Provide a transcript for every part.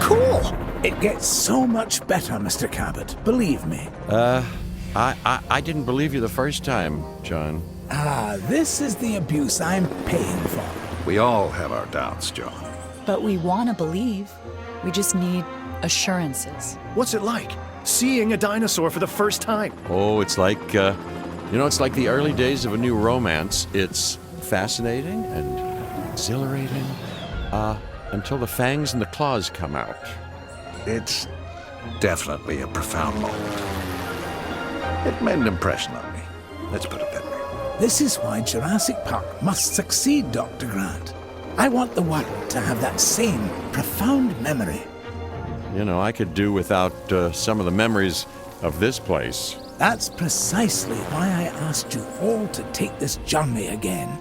Cool! It gets so much better, Mr. Cabot, believe me. I didn't believe you the first time, John. This is the abuse I'm paying for. We all have our doubts, John. But we want to believe. We just need assurances. What's it like, seeing a dinosaur for the first time? Oh, it's like, it's like the early days of a new romance. It's fascinating and exhilarating, until the fangs and the claws come out. It's definitely a profound moment. It made an impression on me. Let's put it that way. This is why Jurassic Park must succeed, Dr. Grant. I want the world to have that same profound memory. I could do without some of the memories of this place. That's precisely why I asked you all to take this journey again.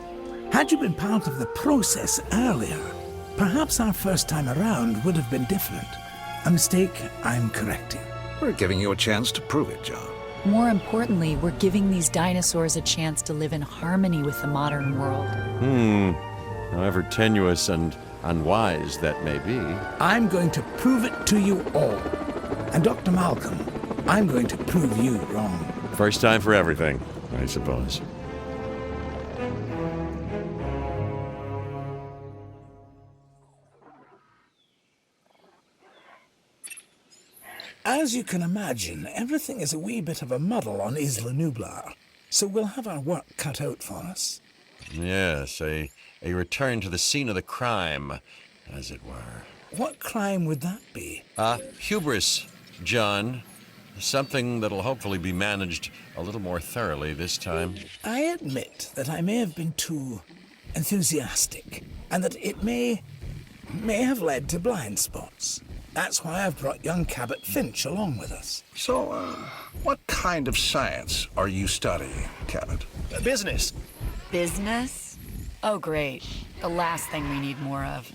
Had you been part of the process earlier, perhaps our first time around would have been different. A mistake I'm correcting. We're giving you a chance to prove it, John. More importantly, we're giving these dinosaurs a chance to live in harmony with the modern world. However tenuous and unwise that may be. I'm going to prove it to you all. And Dr. Malcolm, I'm going to prove you wrong. First time for everything, I suppose. As you can imagine, everything is a wee bit of a muddle on Isla Nublar, so we'll have our work cut out for us. Yes, a return to the scene of the crime, as it were. What crime would that be? Hubris, John. Something that'll hopefully be managed a little more thoroughly this time. I admit that I may have been too enthusiastic, and that it may have led to blind spots. That's why I've brought young Cabot Finch along with us. So, what kind of science are you studying, Cabot? Business. Business? Oh, great. The last thing we need more of.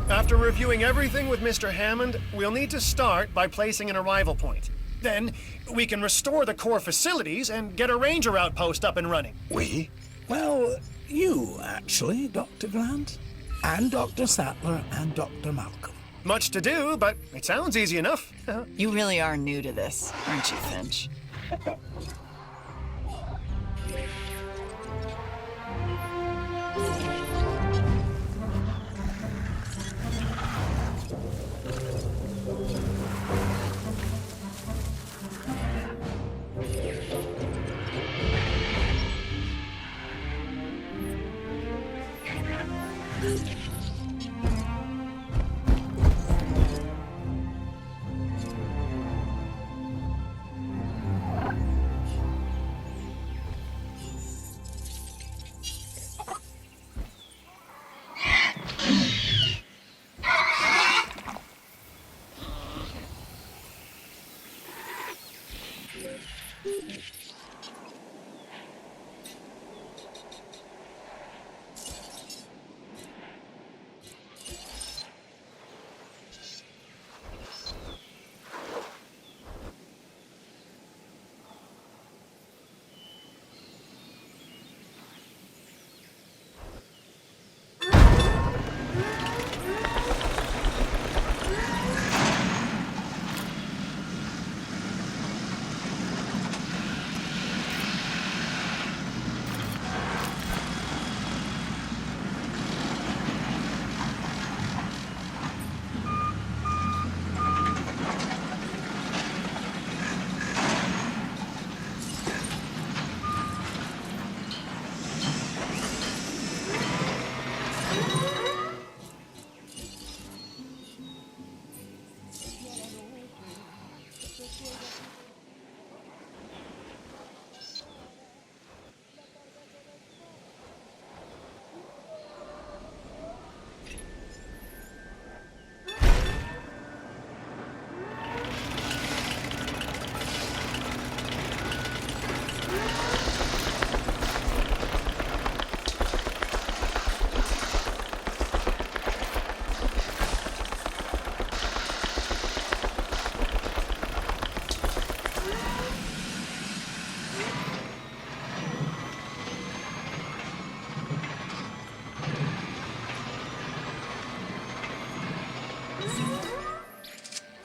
After reviewing everything with Mr. Hammond, we'll need to start by placing an arrival point. Then, we can restore the core facilities and get a ranger outpost up and running. We? Well, you, actually, Dr. Grant. And Dr. Sattler and Dr. Malcolm. Much to do, but it sounds easy enough. You really are new to this, aren't you, Finch?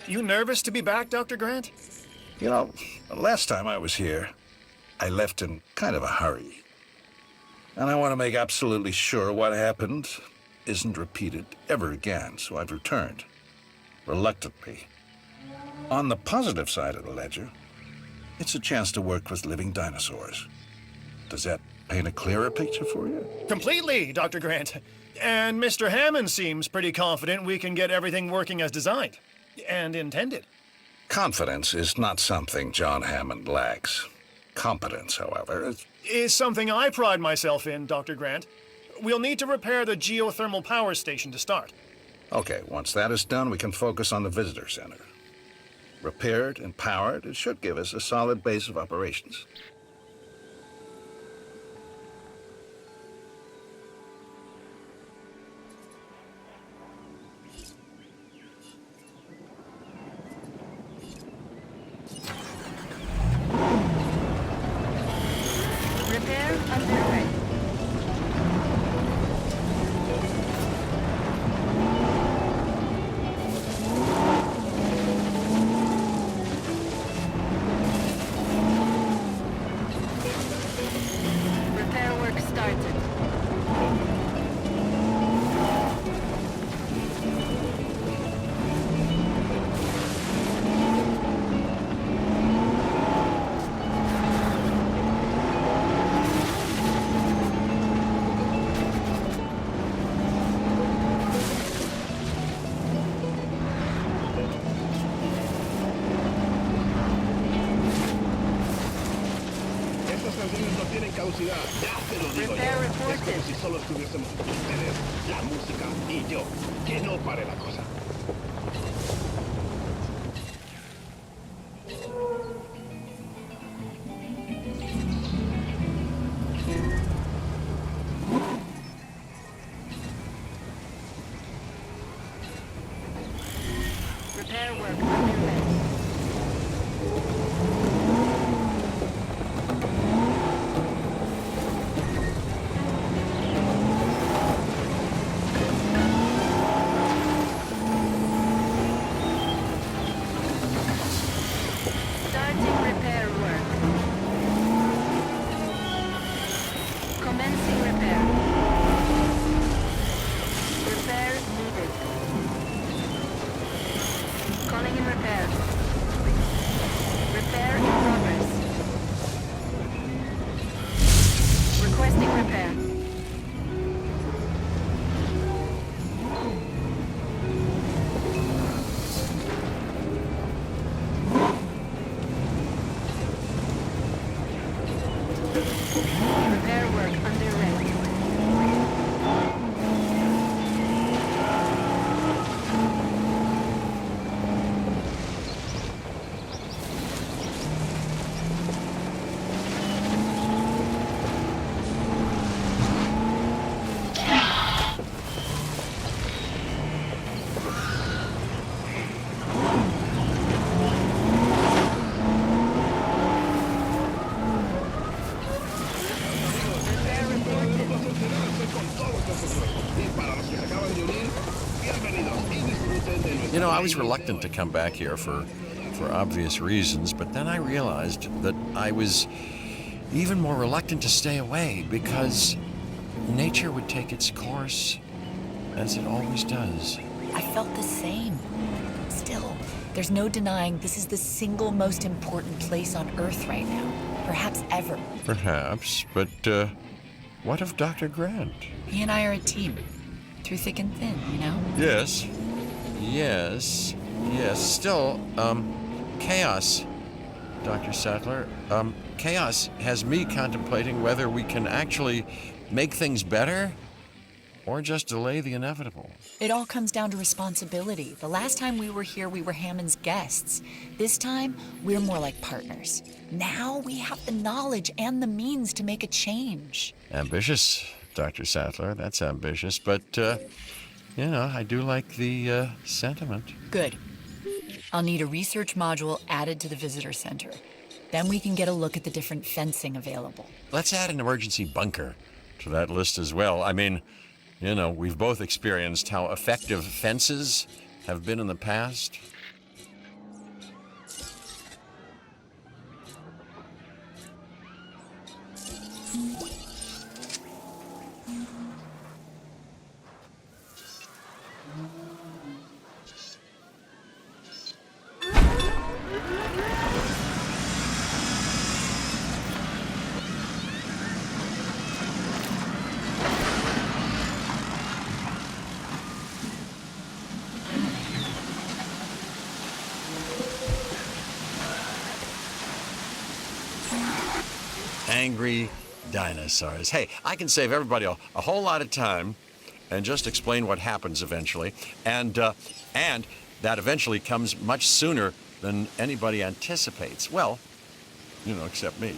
You nervous to be back, Dr. Grant? You know, last time I was here, I left in kind of a hurry. And I want to make absolutely sure what happened isn't repeated ever again, so I've returned. Reluctantly. On the positive side of the ledger, it's a chance to work with living dinosaurs. Does that paint a clearer picture for you? Completely, Dr. Grant. And Mr. Hammond seems pretty confident we can get everything working as designed and intended. Confidence is not something John Hammond lacks. Competence, however, Is something I pride myself in, Dr. Grant. We'll need to repair the geothermal power station to start. Okay, once that is done, we can focus on the visitor center. Repaired and powered, it should give us a solid base of operations. Repair underway. Repair work started. Estas canciones no tienen caducidad, ya te lo digo Repair yo. Es reported. como si solo estuviésemos ustedes, la música y yo. Que no pare la cosa. Repair work underway. Starting repair work. Commencing repair. Repair needed. Calling in repair. Repair in progress. Requesting repair. Repair work underway. Repair reported. Concentrarse con todo este juego. Y para los que se acaban de unir, bienvenidos y disfruten de nuestra You know, I was reunión de reluctant hoy. to come back here for obvious reasons, but then I realized that I was even more reluctant to stay away because nature would take its course, as it always does. I felt the same. Still, there's no denying this is the single most important place on Earth right now, perhaps ever. Perhaps, but what of Dr. Grant? He and I are a team, through thick and thin, you know? Yes. Yes. Yes. Still, chaos, Dr. Sattler. Chaos has me contemplating whether we can actually make things better or just delay the inevitable. It all comes down to responsibility. The last time we were here, we were Hammond's guests. This time, we're more like partners. Now we have the knowledge and the means to make a change. Ambitious, Dr. Sattler. That's ambitious, but, you know, I do like the sentiment. Good. I'll need a research module added to the visitor center. Then we can get a look at the different fencing available. Let's add an emergency bunker to that list as well. I mean, you know, we've both experienced how effective fences have been in the past. Angry dinosaurs. Hey, I can save everybody a whole lot of time and just explain what happens eventually. And that eventually comes much sooner than anybody anticipates. Well, except me.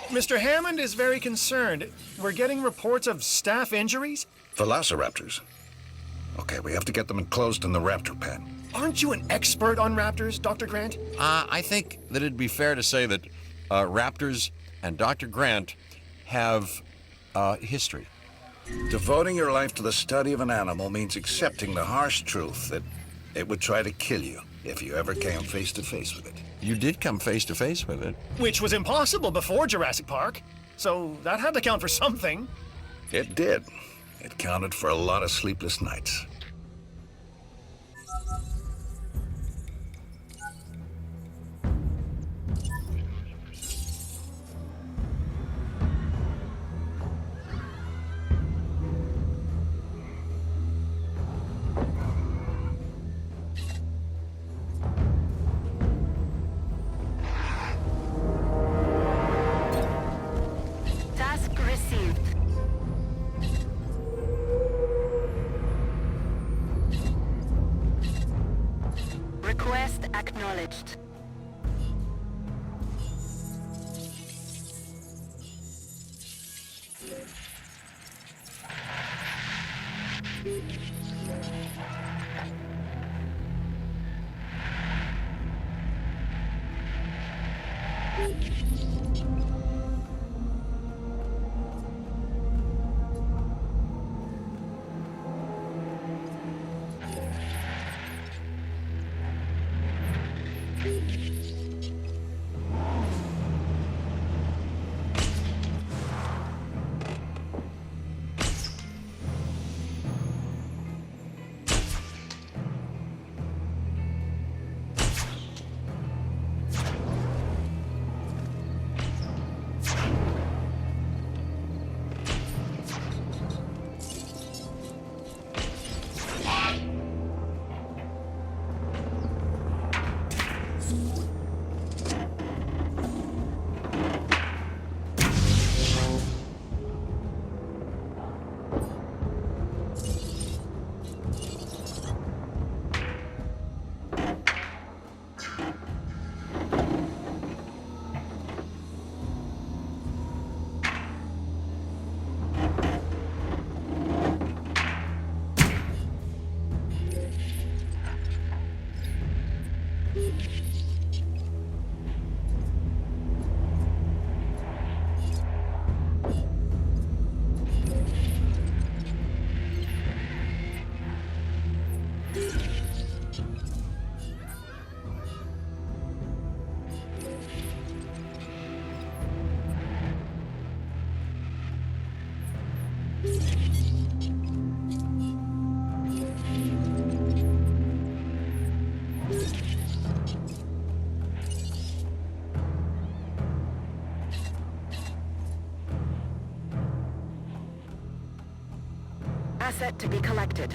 Mr. Hammond is very concerned. We're getting reports of staff injuries. Velociraptors. Okay, we have to get them enclosed in the raptor pen. Aren't you an expert on raptors, Dr. Grant? I think that it'd be fair to say that raptors and Dr. Grant have history. Devoting your life to the study of an animal means accepting the harsh truth that it would try to kill you if you ever came face to face with it. You did come face to face with it. Which was impossible before Jurassic Park. So that had to count for something. It did. It counted for a lot of sleepless nights. Task received. Request acknowledged. Asset to be collected.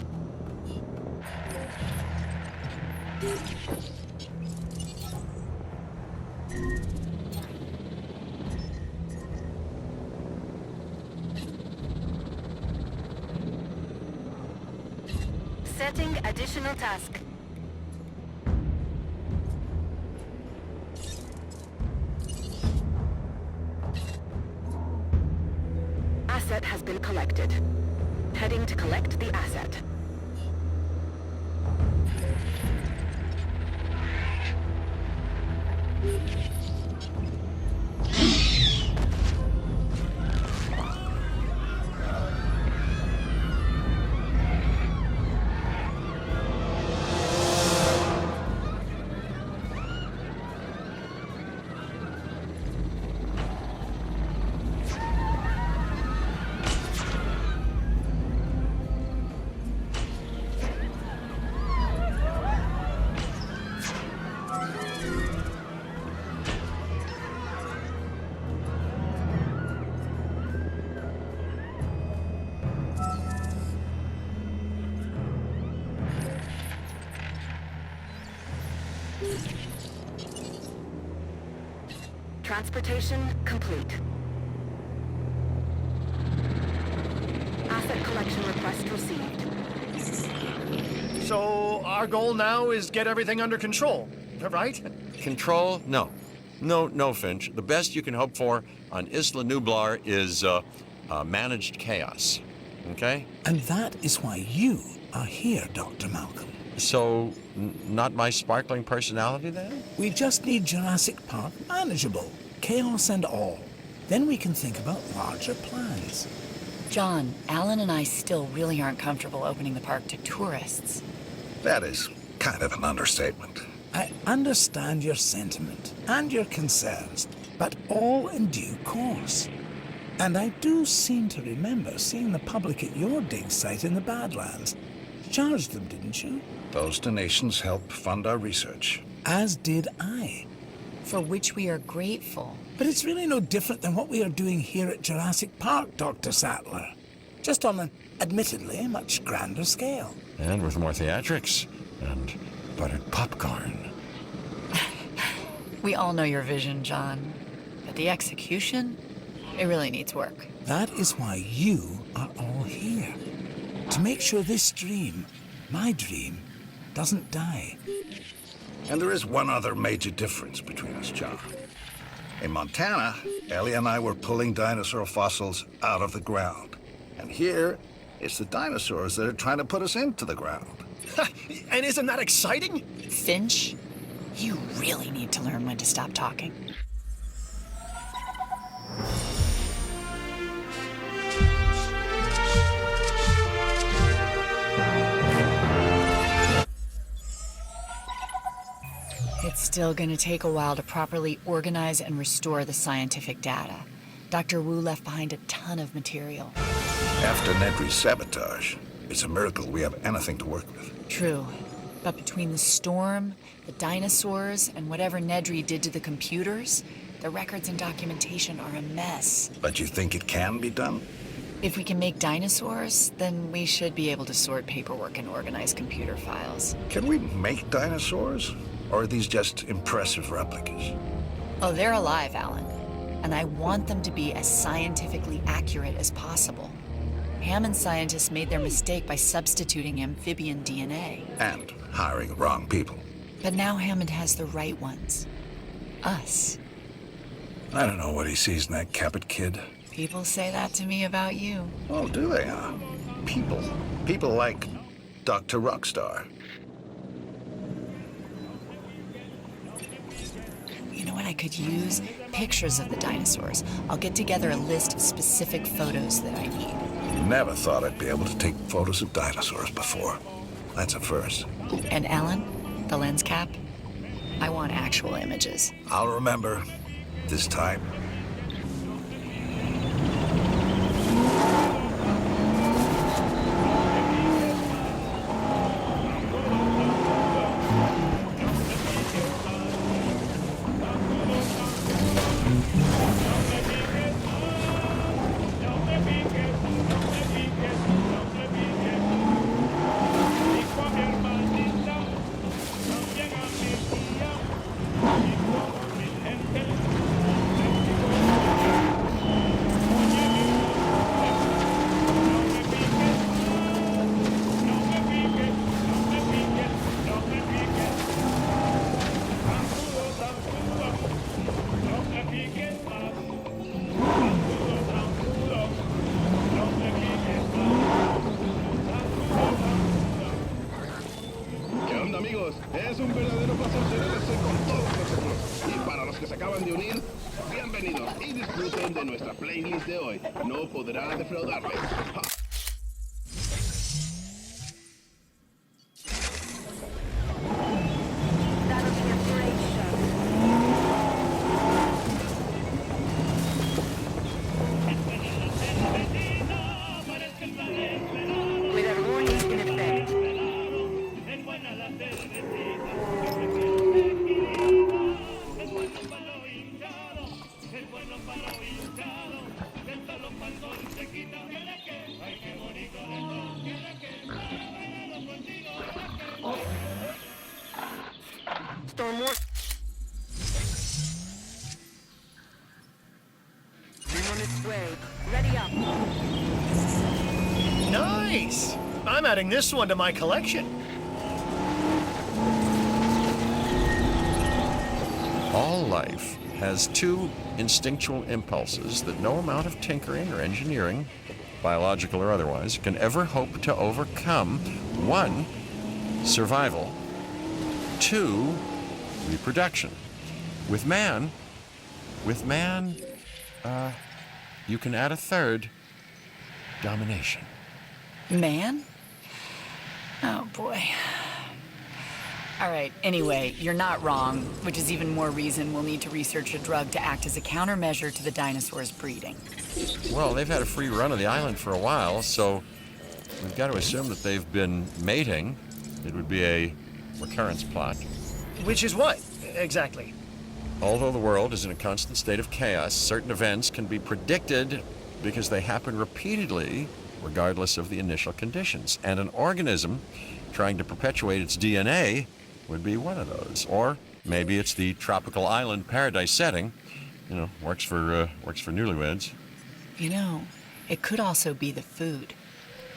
Setting additional task. Asset has been collected. Heading to collect the asset. Transportation complete. Asset collection request received. So our goal now is get everything under control, right? Control? No. No, Finch. The best you can hope for on Isla Nublar is managed chaos. Okay? And that is why you are here, Dr. Malcolm. So, not my sparkling personality then? We just need Jurassic Park manageable, chaos and all. Then we can think about larger plans. John, Alan and I still really aren't comfortable opening the park to tourists. That is kind of an understatement. I understand your sentiment and your concerns, but all in due course. And I do seem to remember seeing the public at your dig site in the Badlands. Charged them, didn't you? Those donations help fund our research. As did I. For which we are grateful. But it's really no different than what we are doing here at Jurassic Park, Dr. Sattler. Just on an, admittedly, much grander scale. And with more theatrics. And buttered popcorn. We all know your vision, John. But the execution, it really needs work. That is why you are all here. To make sure this dream, my dream, doesn't die. And there is one other major difference between us, John. In Montana, Ellie and I were pulling dinosaur fossils out of the ground. And here, it's the dinosaurs that are trying to put us into the ground. And isn't that exciting? Finch, you really need to learn when to stop talking. It's still going to take a while to properly organize and restore the scientific data. Dr. Wu left behind a ton of material. After Nedry's sabotage, it's a miracle we have anything to work with. True. But between the storm, the dinosaurs, and whatever Nedry did to the computers, the records and documentation are a mess. But you think it can be done? If we can make dinosaurs, then we should be able to sort paperwork and organize computer files. Can we make dinosaurs? Or are these just impressive replicas? Oh, they're alive, Alan. And I want them to be as scientifically accurate as possible. Hammond scientists made their mistake by substituting amphibian DNA. And hiring the wrong people. But now Hammond has the right ones. Us. I don't know what he sees in that Cabot kid. People say that to me about you. Oh, do they, huh? People. People like Dr. Rockstar. You know what I could use? Pictures of the dinosaurs. I'll get together a list of specific photos that I need. Never thought I'd be able to take photos of dinosaurs before. That's a first. And Alan, the lens cap? I want actual images. I'll remember. This time. de unir, bienvenidos y disfruten de nuestra playlist de hoy. No podrá defraudarles. Ja. That'll be a great shot. With our warnings in effect. Storm warning. On its way. Ready up. Nice! I'm adding this one to my collection. All life has two instinctual impulses that no amount of tinkering or engineering, biological or otherwise, can ever hope to overcome. One, survival. Two, reproduction. With man, you can add a third, domination. Man? Oh boy. All right, anyway, you're not wrong, which is even more reason we'll need to research a drug to act as a countermeasure to the dinosaurs' breeding. Well, they've had a free run of the island for a while, so we've got to assume that they've been mating. It would be a recurrence plot. Which is what, exactly? Although the world is in a constant state of chaos, certain events can be predicted because they happen repeatedly, regardless of the initial conditions. And an organism trying to perpetuate its DNA would be one of those. Or maybe it's the tropical island paradise setting. You know, works for newlyweds. You know, it could also be the food.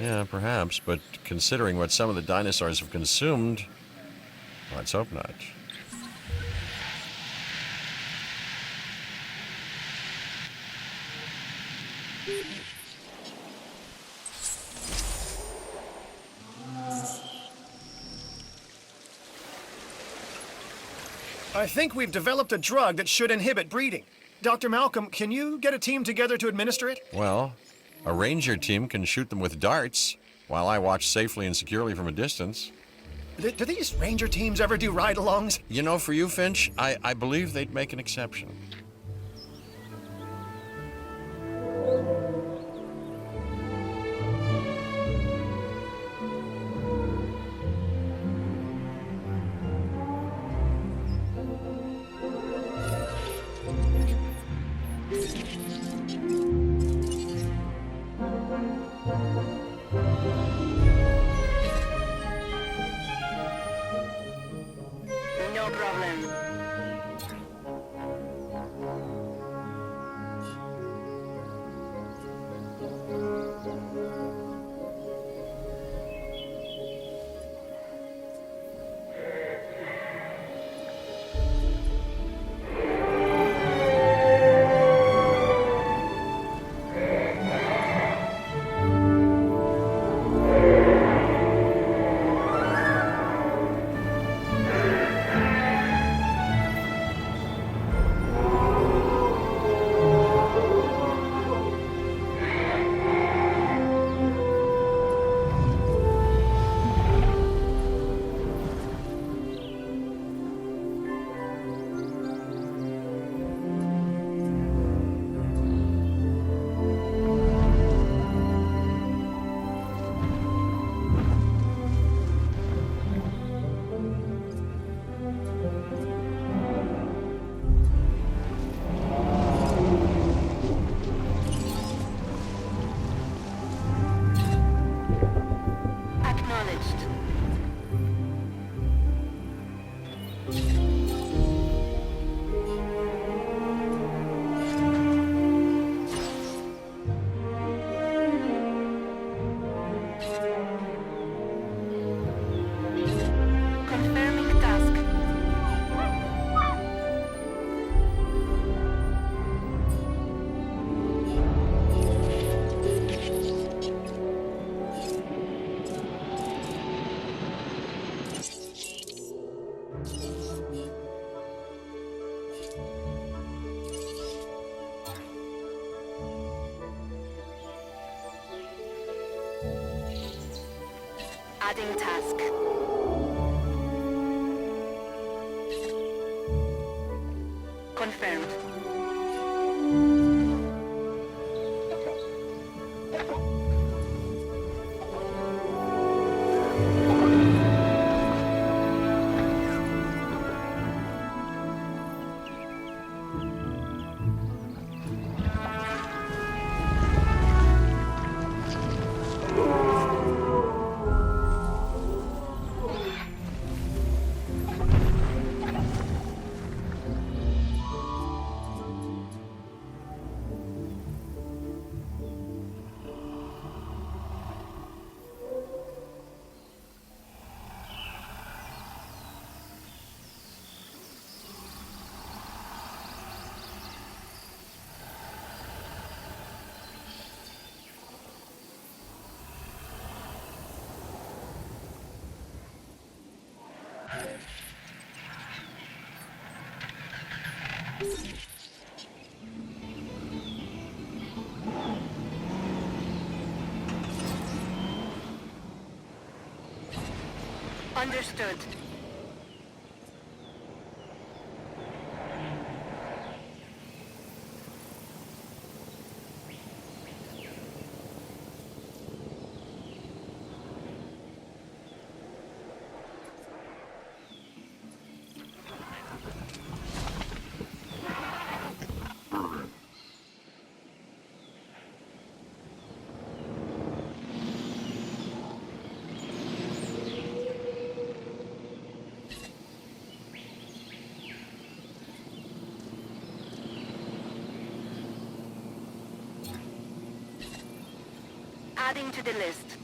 Yeah, perhaps, but considering what some of the dinosaurs have consumed, let's hope not. I think we've developed a drug that should inhibit breeding. Dr. Malcolm, can you get a team together to administer it? Well, a ranger team can shoot them with darts, while I watch safely and securely from a distance. Do these ranger teams ever do ride-alongs? You know, for you, Finch, I believe they'd make an exception. No problem. Adding task. Confirmed. Understood. Adding to the list.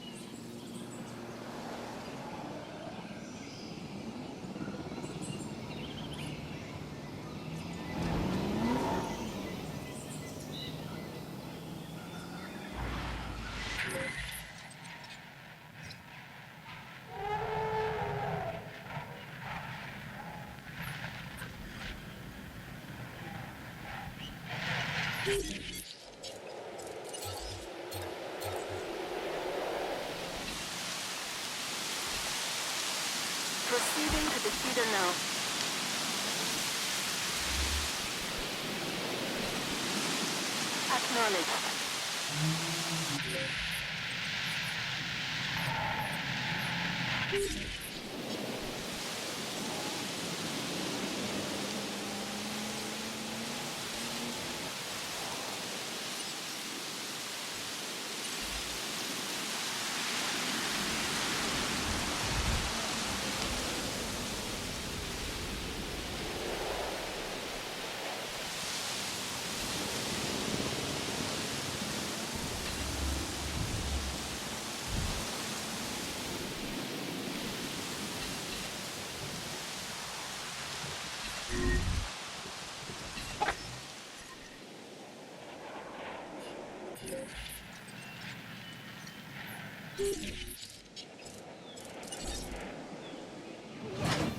Proceeding to the feeder now. Acknowledged.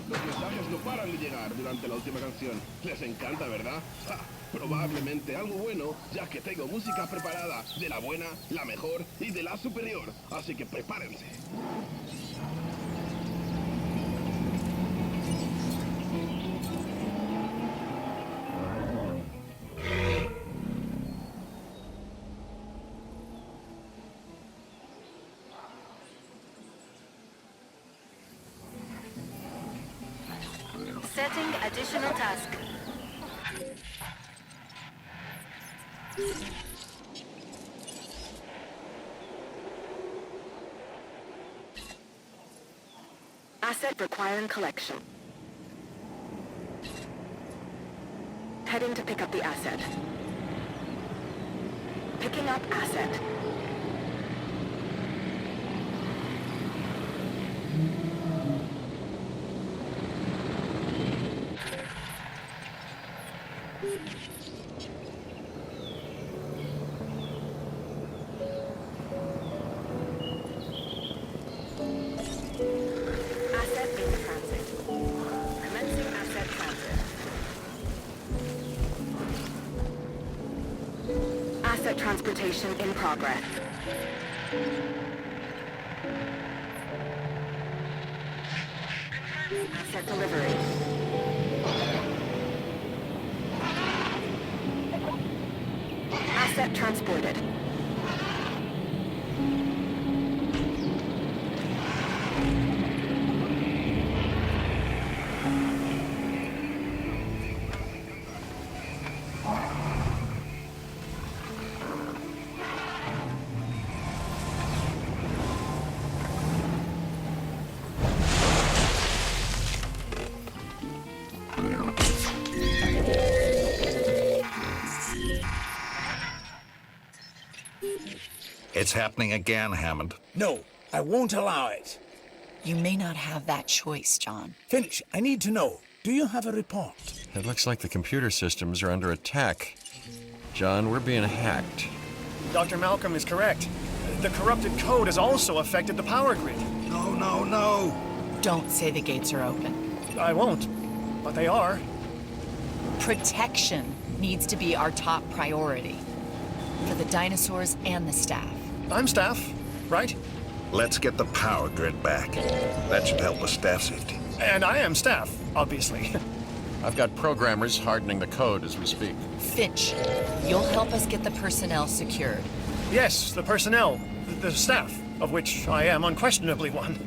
Los mensajes no paran de llegar durante la última canción. Les encanta, ¿verdad? ¡Ja! Probablemente algo bueno, ya que tengo música preparada de la buena, la mejor y de la superior. Así que prepárense. Setting additional task. Asset requiring collection. Heading to pick up the asset. Picking up asset. Asset in transit. Commencing asset transit. Asset transportation in progress. Asset delivery. Asset transported. It's happening again, Hammond. No, I won't allow it. You may not have that choice, John. Finch, I need to know. Do you have a report? It looks like the computer systems are under attack. John, we're being hacked. Dr. Malcolm is correct. The corrupted code has also affected the power grid. No, no, no. Don't say the gates are open. I won't, but they are. Protection needs to be our top priority. For the dinosaurs and the staff. I'm staff, right? Let's get the power grid back. That should help with staff safety. And I am staff, obviously. I've got programmers hardening the code as we speak. Finch, you'll help us get the personnel secured. Yes, the personnel, the staff, of which I am unquestionably one.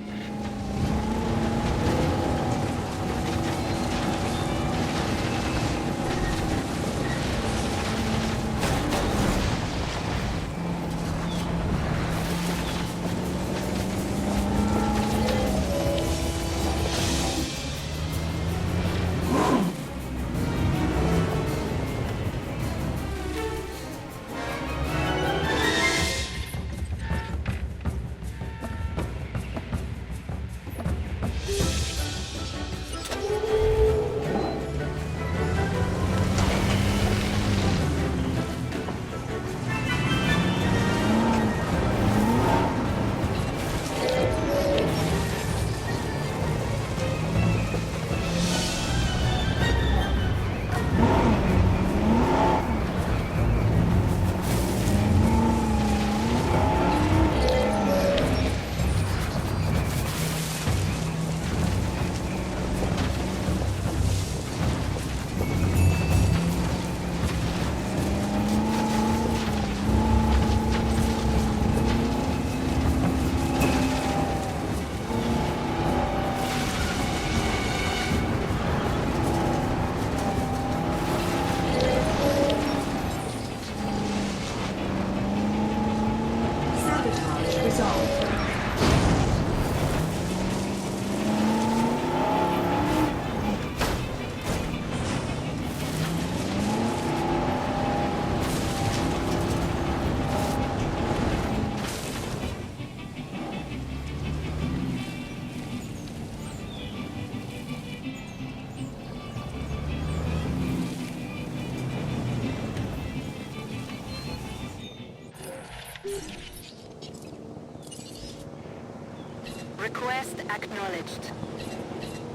Request acknowledged.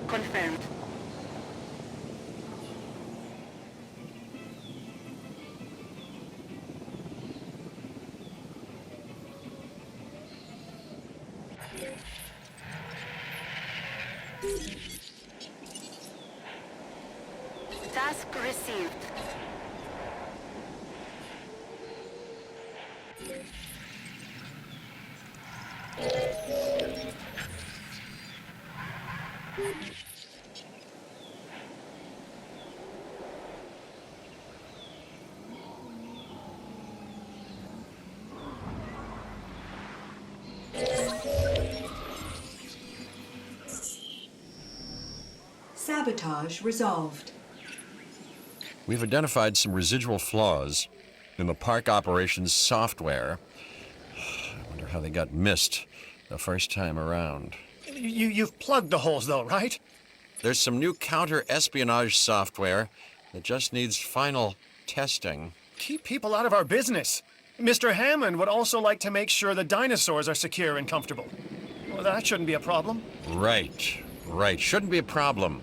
Confirmed. Task received. Sabotage resolved. We've identified some residual flaws in the park operations software. I wonder how they got missed the first time around. You've plugged the holes, though, right? There's some new counter-espionage software that just needs final testing. Keep people out of our business. Mr. Hammond would also like to make sure the dinosaurs are secure and comfortable. Well, that shouldn't be a problem. Right. Shouldn't be a problem.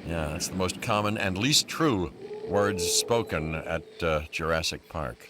Yeah, that's the most common and least true words spoken at Jurassic Park.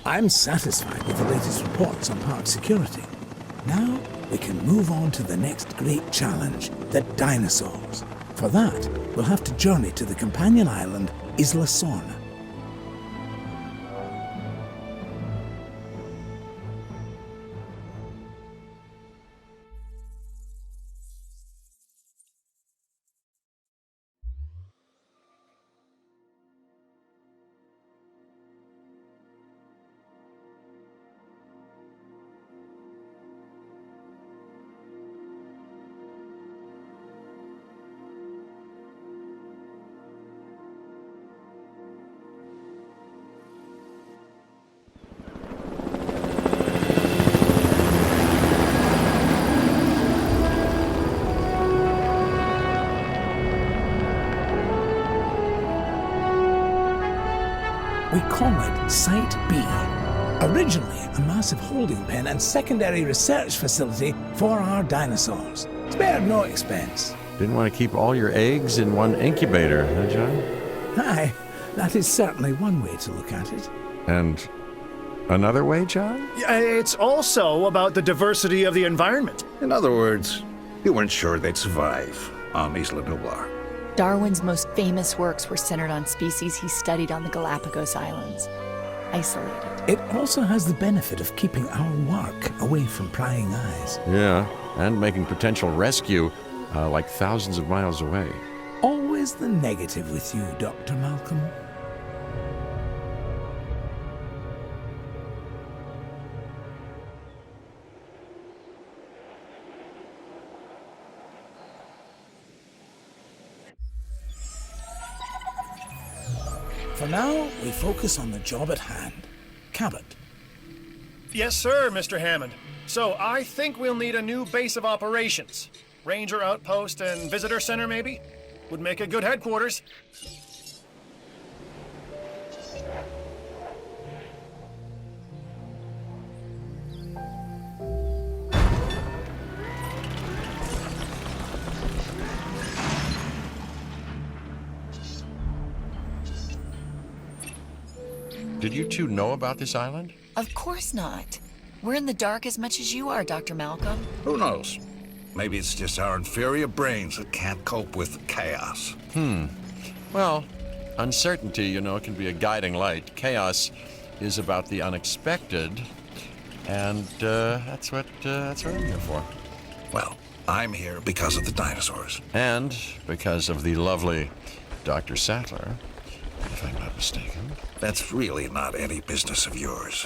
I'm satisfied with the latest reports on park security. Now we can move on to the next great challenge, the dinosaurs. For that, we'll have to journey to the companion island, Isla Sorna. We call it Site B. Originally a massive holding pen and secondary research facility for our dinosaurs. Spared no expense. Didn't want to keep all your eggs in one incubator, huh, John? Aye, that is certainly one way to look at it. And another way, John? It's also about the diversity of the environment. In other words, you weren't sure they'd survive on Isla Nublar. Darwin's most famous works were centered on species he studied on the Galapagos Islands. Isolated. It also has the benefit of keeping our work away from prying eyes. Yeah, and making potential rescue like thousands of miles away. Always the negative with you, Dr. Malcolm. For now, we focus on the job at hand. Cabot. Yes, sir, Mr. Hammond. So I think we'll need a new base of operations. Ranger outpost and visitor center, maybe? Would make a good headquarters. Did you two know about this island? Of course not. We're in the dark as much as you are, Dr. Malcolm. Who knows? Maybe it's just our inferior brains that can't cope with chaos. Well, uncertainty, you know, can be a guiding light. Chaos is about the unexpected, and that's what I'm here for. Well, I'm here because of the dinosaurs. And because of the lovely Dr. Sattler, if I'm not mistaken. That's really not any business of yours.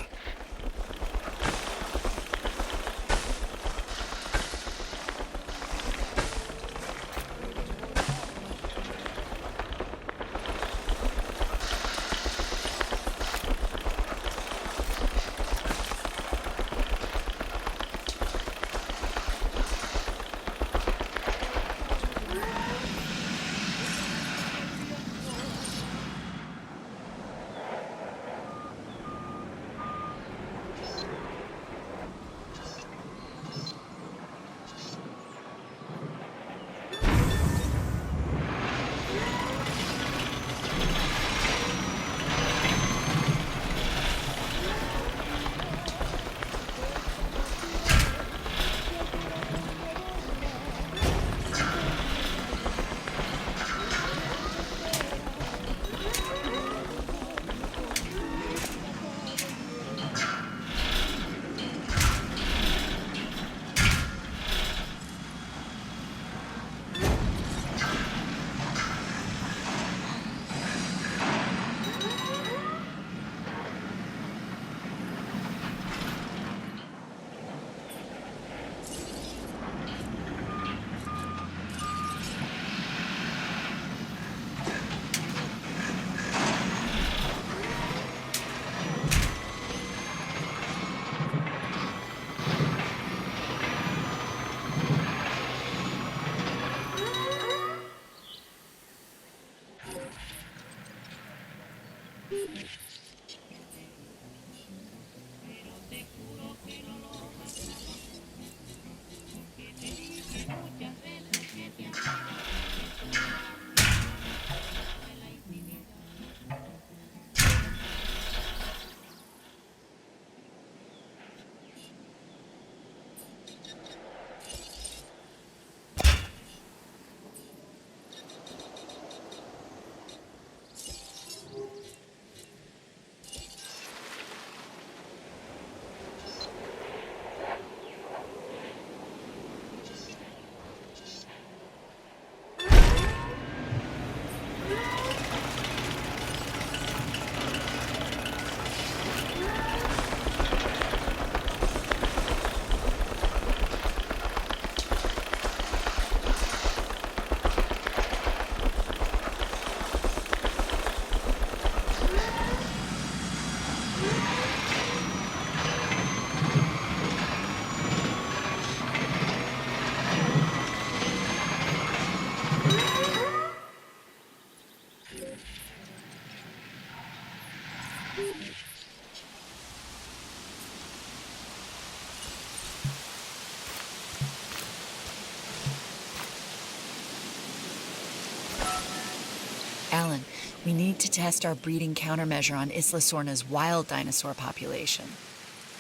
Alan, we need to test our breeding countermeasure on Isla Sorna's wild dinosaur population.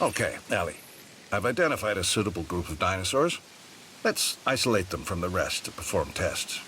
Okay, Ellie. I've identified a suitable group of dinosaurs. Let's isolate them from the rest to perform tests.